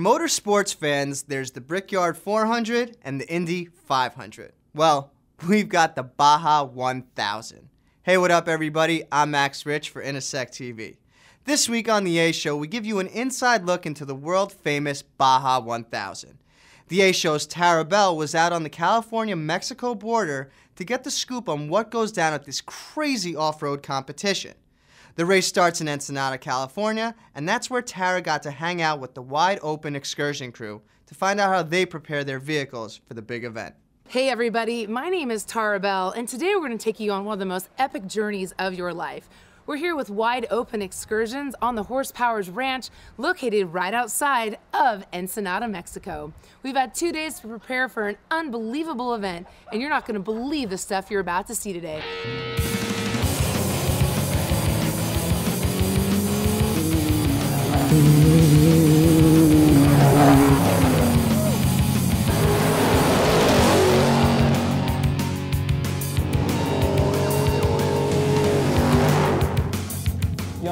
motorsports fans, there's the Brickyard 400 and the Indy 500. Well, we've got the Baja 1000. Hey, what up everybody? I'm Max Rich for inasectv. This week on the A Show, we give you an inside look into the world-famous Baja 1000. The A Show's Tara Bell was out on the California-Mexico border to get the scoop on what goes down at this crazy off-road competition. The race starts in Ensenada, California, and that's where Tara got to hang out with the Wide Open Excursion crew to find out how they prepare their vehicles for the big event. Hey everybody, my name is Tara Bell, and today we're going to take you on one of the most epic journeys of your life. We're here with Wide Open Excursions on the Horsepowers Ranch, located right outside of Ensenada, Mexico. We've had 2 days to prepare for an unbelievable event, and you're not going to believe the stuff you're about to see today.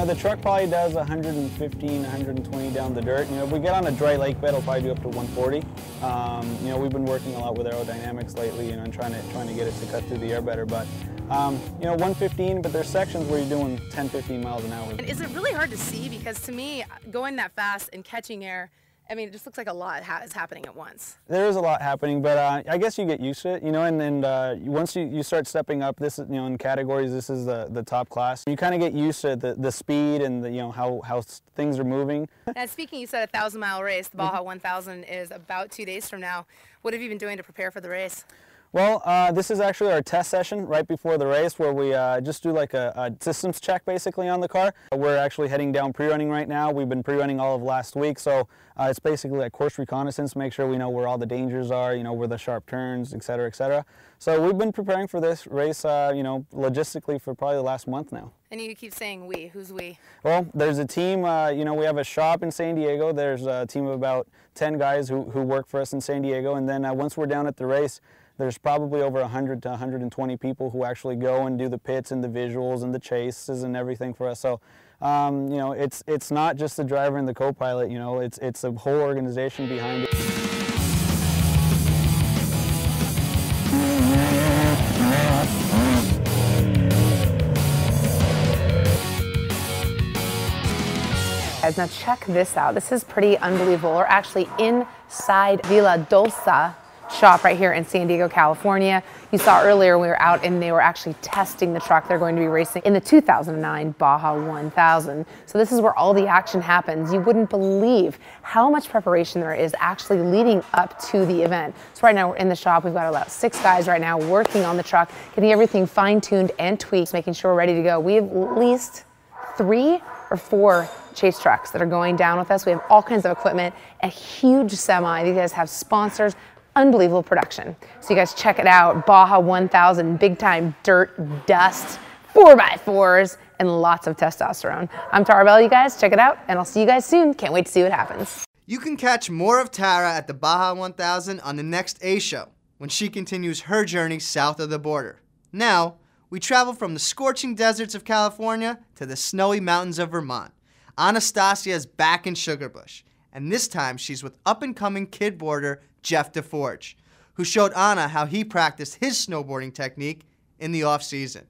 The truck probably does 115, 120 down the dirt. If we get on a dry lake bed, it'll probably do up to 140. We've been working a lot with aerodynamics lately, and trying to get it to cut through the air better. But 115, but there's sections where you're doing 10, 15 miles an hour. And is it really hard to see? Because to me, going that fast and catching air, I mean, it just looks like a lot is happening at once. There is a lot happening, but I guess you get used to it, and once you start stepping up, this is, in categories, this is the top class. You kind of get used to the speed and how things are moving. Now, speaking, you said a 1,000-mile race. The Baja 1000 is about 2 days from now. What have you been doing to prepare for the race? Well, this is actually our test session right before the race, where we just do like a systems check basically on the car. We're actually heading down pre-running right now. We've been pre-running all of last week, so it's basically like course reconnaissance, make sure we know where all the dangers are, where the sharp turns, et cetera, et cetera. So we've been preparing for this race, logistically for probably the last month now. And you keep saying we. Who's we? Well, there's a team, we have a shop in San Diego. There's a team of about 10 guys who work for us in San Diego, and then once we're down at the race, there's probably over 100 to 120 people who actually go and do the pits and the visuals and the chases and everything for us. So, it's not just the driver and the co-pilot. It's a whole organization behind it. Guys, now check this out. This is pretty unbelievable. We're actually inside Villa Dolsa shop right here in San Diego, California. You saw earlier we were out and they were actually testing the truck they're going to be racing in the 2009 Baja 1000. So this is where all the action happens. You wouldn't believe how much preparation there is actually leading up to the event. So right now we're in the shop. We've got about 6 guys right now working on the truck, getting everything fine-tuned and tweaked, making sure we're ready to go. We have at least 3 or 4 chase trucks that are going down with us. We have all kinds of equipment, a huge semi. These guys have sponsors. Unbelievable production. So you guys check it out. Baja 1000, big time dirt, dust, 4x4s, and lots of testosterone. I'm Tara Bell, you guys. Check it out, and I'll see you guys soon. Can't wait to see what happens. You can catch more of Tara at the Baja 1000 on the next A Show, when she continues her journey south of the border. Now, we travel from the scorching deserts of California to the snowy mountains of Vermont. Anastassia is back in Sugarbush, and this time she's with up-and-coming kid boarder Craig DeForge, who showed Anna how he practiced his snowboarding technique in the off-season.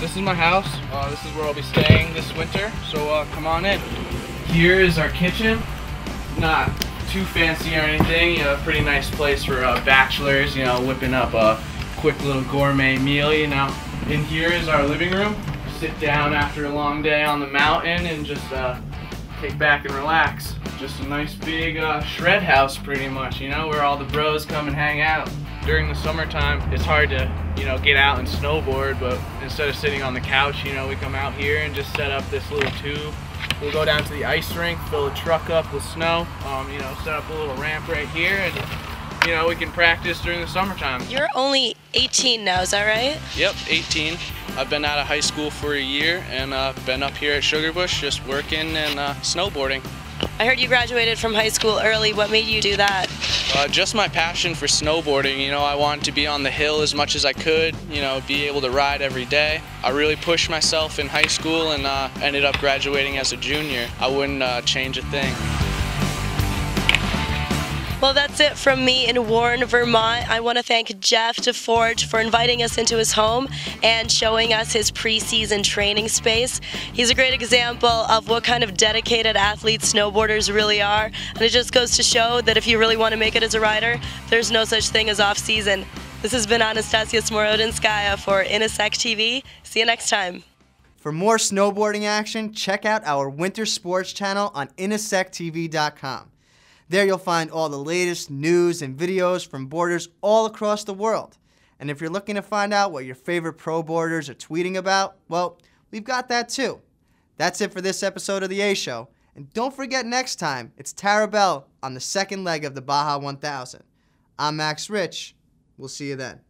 This is my house. This is where I'll be staying this winter, so come on in. Here is our kitchen. Not too fancy or anything, pretty nice place for bachelors, whipping up a quick little gourmet meal, In here is our living room. Sit down after a long day on the mountain and just kick back and relax. Just a nice big shred house pretty much, where all the bros come and hang out. During the summertime, it's hard to, get out and snowboard, but instead of sitting on the couch, we come out here and just set up this little tube. We'll go down to the ice rink, fill the truck up with snow, set up a little ramp right here, and we can practice during the summertime. You're only 18 now, is that right? Yep, 18. I've been out of high school for a year and been up here at Sugarbush just working and snowboarding. I heard you graduated from high school early. What made you do that? Just my passion for snowboarding. You know, I wanted to be on the hill as much as I could, you know, be able to ride every day. I really pushed myself in high school and ended up graduating as a junior. I wouldn't change a thing. Well, that's it from me in Warren, Vermont. I want to thank Jeff DeForge for inviting us into his home and showing us his preseason training space. He's a great example of what kind of dedicated athletes snowboarders really are. And it just goes to show that if you really want to make it as a rider, there's no such thing as off-season. This has been Anastassia Smorodinskaya for inasectv. See you next time. For more snowboarding action, check out our winter sports channel on inasectv.com. There you'll find all the latest news and videos from boarders all across the world. And if you're looking to find out what your favorite pro boarders are tweeting about, well, we've got that too. That's it for this episode of The A Show. And don't forget next time, it's Tara Bell on the second leg of the Baja 1000. I'm Max Rich. We'll see you then.